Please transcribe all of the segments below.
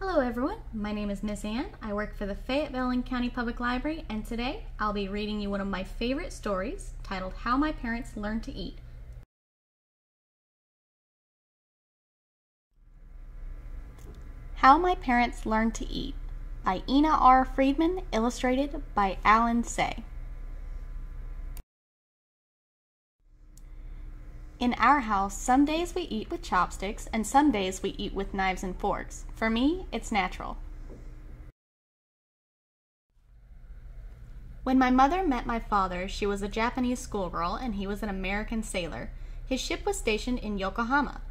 Hello everyone, my name is Miss Ann. I work for the Fayetteville County Public Library, and today I'll be reading you one of my favorite stories titled How My Parents Learned to Eat. How My Parents Learned to Eat by Ina R. Friedman, illustrated by Alan Say. In our house, some days we eat with chopsticks and some days we eat with knives and forks. For me, it's natural. When my mother met my father, she was a Japanese schoolgirl and he was an American sailor. His ship was stationed in Yokohama.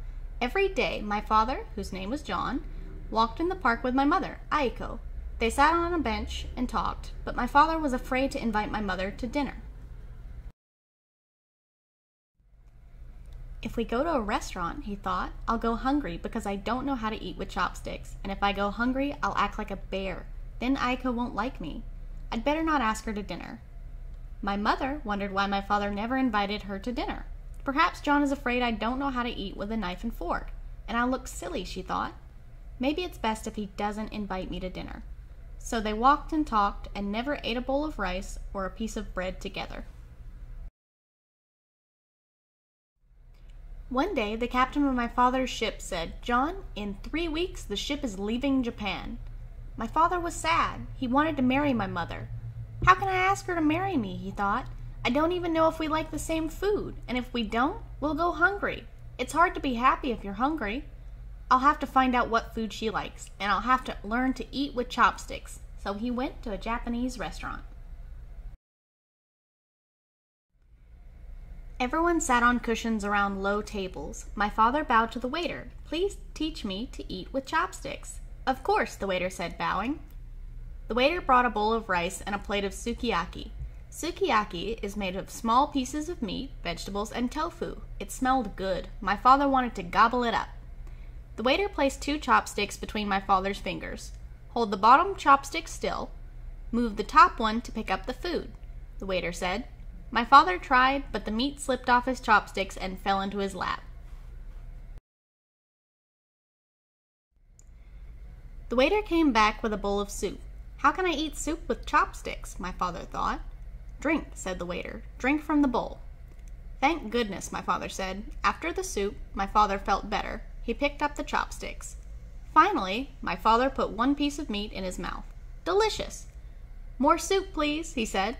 Every day, my father, whose name was John, walked in the park with my mother, Aiko. They sat on a bench and talked, but my father was afraid to invite my mother to dinner. If we go to a restaurant, he thought, I'll go hungry because I don't know how to eat with chopsticks, and if I go hungry, I'll act like a bear. Then Aiko won't like me. I'd better not ask her to dinner. My mother wondered why my father never invited her to dinner. Perhaps John is afraid I don't know how to eat with a knife and fork, and I'll look silly, she thought. Maybe it's best if he doesn't invite me to dinner. So they walked and talked and never ate a bowl of rice or a piece of bread together. One day, the captain of my father's ship said, "John, in 3 weeks the ship is leaving Japan." My father was sad. He wanted to marry my mother. How can I ask her to marry me, he thought. I don't even know if we like the same food, and if we don't, we'll go hungry. It's hard to be happy if you're hungry. I'll have to find out what food she likes, and I'll have to learn to eat with chopsticks. So he went to a Japanese restaurant. Everyone sat on cushions around low tables. My father bowed to the waiter. "Please teach me to eat with chopsticks." "Of course," the waiter said, bowing. The waiter brought a bowl of rice and a plate of sukiyaki. Sukiyaki is made of small pieces of meat, vegetables, and tofu. It smelled good. My father wanted to gobble it up. The waiter placed 2 chopsticks between my father's fingers. "Hold the bottom chopstick still. Move the top one to pick up the food," the waiter said. My father tried, but the meat slipped off his chopsticks and fell into his lap. The waiter came back with a bowl of soup. "How can I eat soup with chopsticks?" my father thought. "Drink," said the waiter. "Drink from the bowl." "Thank goodness," my father said. After the soup, my father felt better. He picked up the chopsticks. Finally, my father put 1 piece of meat in his mouth. Delicious! "More soup, please," he said.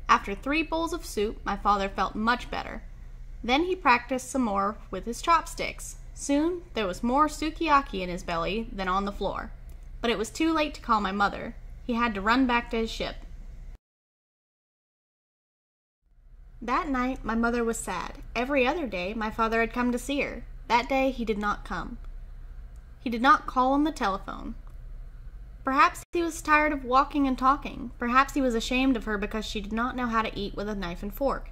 After 3 bowls of soup, my father felt much better. Then he practiced some more with his chopsticks. Soon, there was more sukiyaki in his belly than on the floor. But it was too late to call my mother. He had to run back to his ship. That night, my mother was sad. Every other day, my father had come to see her. That day, he did not come. He did not call on the telephone. Perhaps he was tired of walking and talking. Perhaps he was ashamed of her because she did not know how to eat with a knife and fork.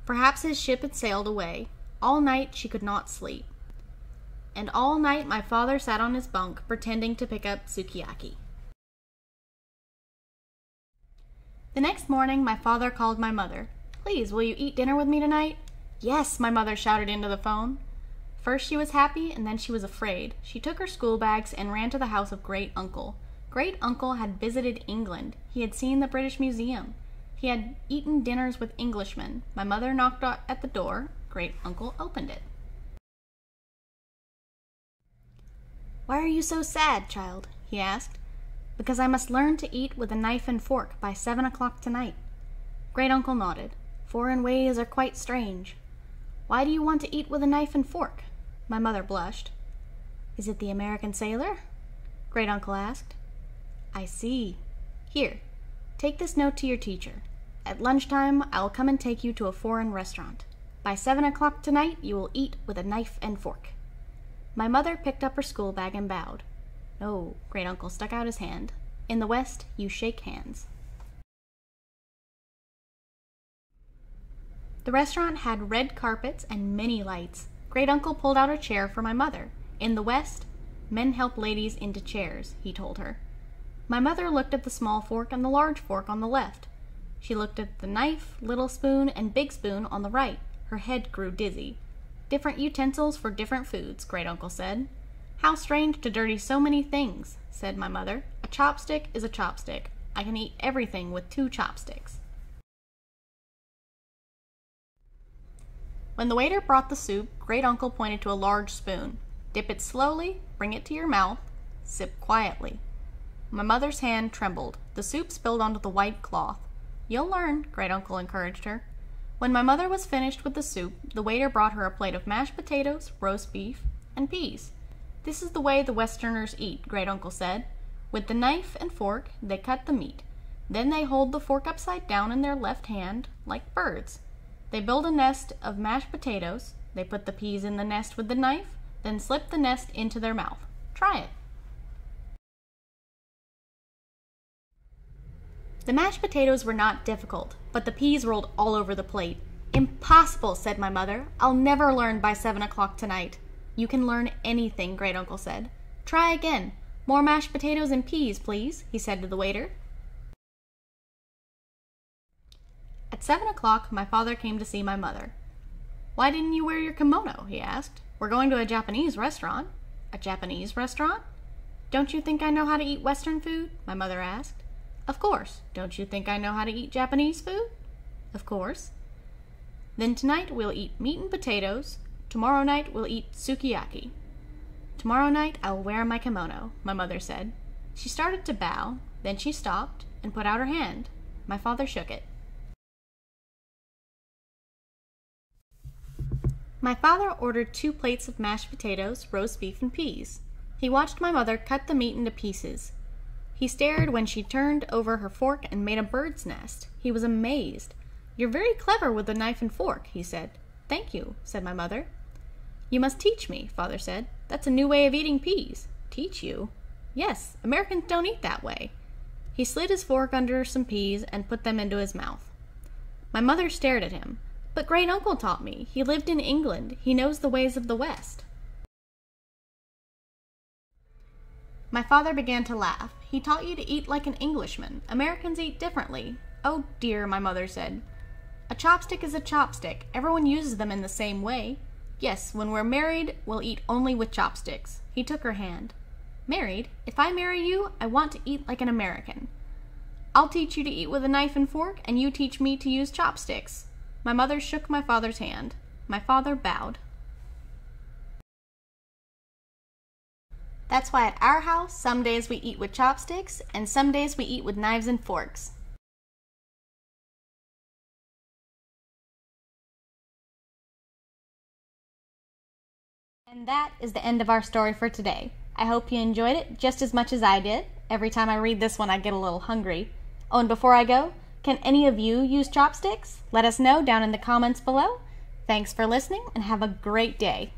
Perhaps his ship had sailed away. All night she could not sleep. And all night my father sat on his bunk pretending to pick up sukiyaki. The next morning my father called my mother. "Please, will you eat dinner with me tonight?" "Yes," my mother shouted into the phone. First she was happy, and then she was afraid. She took her school bags and ran to the house of Great Uncle. Great Uncle had visited England. He had seen the British Museum. He had eaten dinners with Englishmen. My mother knocked at the door. Great Uncle opened it. "Why are you so sad, child?" he asked. "Because I must learn to eat with a knife and fork by 7 o'clock tonight." Great Uncle nodded. "Foreign ways are quite strange. Why do you want to eat with a knife and fork?" My mother blushed. "Is it the American sailor?" Great Uncle asked. "I see. Here, take this note to your teacher. At lunchtime, I will come and take you to a foreign restaurant. By 7 o'clock tonight, you will eat with a knife and fork." My mother picked up her school bag and bowed. "No," Great Uncle stuck out his hand. "In the West, you shake hands." The restaurant had red carpets and many lights. Great Uncle pulled out a chair for my mother. "In the West, men help ladies into chairs," he told her. My mother looked at the small fork and the large fork on the left. She looked at the knife, little spoon, and big spoon on the right. Her head grew dizzy. "Different utensils for different foods," Great Uncle said. "How strange to dirty so many things," said my mother. "A chopstick is a chopstick. I can eat everything with 2 chopsticks." When the waiter brought the soup, Great Uncle pointed to a large spoon. "Dip it slowly, bring it to your mouth, sip quietly." My mother's hand trembled. The soup spilled onto the white cloth. "You'll learn," Great Uncle encouraged her. When my mother was finished with the soup, the waiter brought her a plate of mashed potatoes, roast beef, and peas. "This is the way the Westerners eat," Great Uncle said. "With the knife and fork, they cut the meat. Then they hold the fork upside down in their left hand, like birds. They build a nest of mashed potatoes. They put the peas in the nest with the knife, then slip the nest into their mouth. Try it." The mashed potatoes were not difficult, but the peas rolled all over the plate. "Impossible," said my mother. "I'll never learn by 7 o'clock tonight." "You can learn anything," Great Uncle said. "Try again. More mashed potatoes and peas, please," he said to the waiter. At 7 o'clock, my father came to see my mother. "Why didn't you wear your kimono?" he asked. "We're going to a Japanese restaurant." "A Japanese restaurant?" "Don't you think I know how to eat Western food?" my mother asked. "Of course. Don't you think I know how to eat Japanese food?" "Of course." "Then tonight we'll eat meat and potatoes. Tomorrow night we'll eat sukiyaki." "Tomorrow night I'll wear my kimono," my mother said. She started to bow, then she stopped and put out her hand. My father shook it. My father ordered 2 plates of mashed potatoes, roast beef, and peas. He watched my mother cut the meat into pieces. He stared when she turned over her fork and made a bird's nest. He was amazed. "You're very clever with a knife and fork," he said. "Thank you," said my mother. "You must teach me," father said. "That's a new way of eating peas." "Teach you?" "Yes, Americans don't eat that way." He slid his fork under some peas and put them into his mouth. My mother stared at him. "But Great Uncle taught me. He lived in England. He knows the ways of the West." My father began to laugh. "He taught you to eat like an Englishman. Americans eat differently." "Oh dear," my mother said. "A chopstick is a chopstick. Everyone uses them in the same way. Yes, when we're married, we'll eat only with chopsticks." He took her hand. "Married? If I marry you, I want to eat like an American. I'll teach you to eat with a knife and fork, and you teach me to use chopsticks." My mother shook my father's hand. My father bowed. That's why at our house, some days we eat with chopsticks, and some days we eat with knives and forks. And that is the end of our story for today. I hope you enjoyed it just as much as I did. Every time I read this one, I get a little hungry. Oh, and before I go, can any of you use chopsticks? Let us know down in the comments below. Thanks for listening, and have a great day.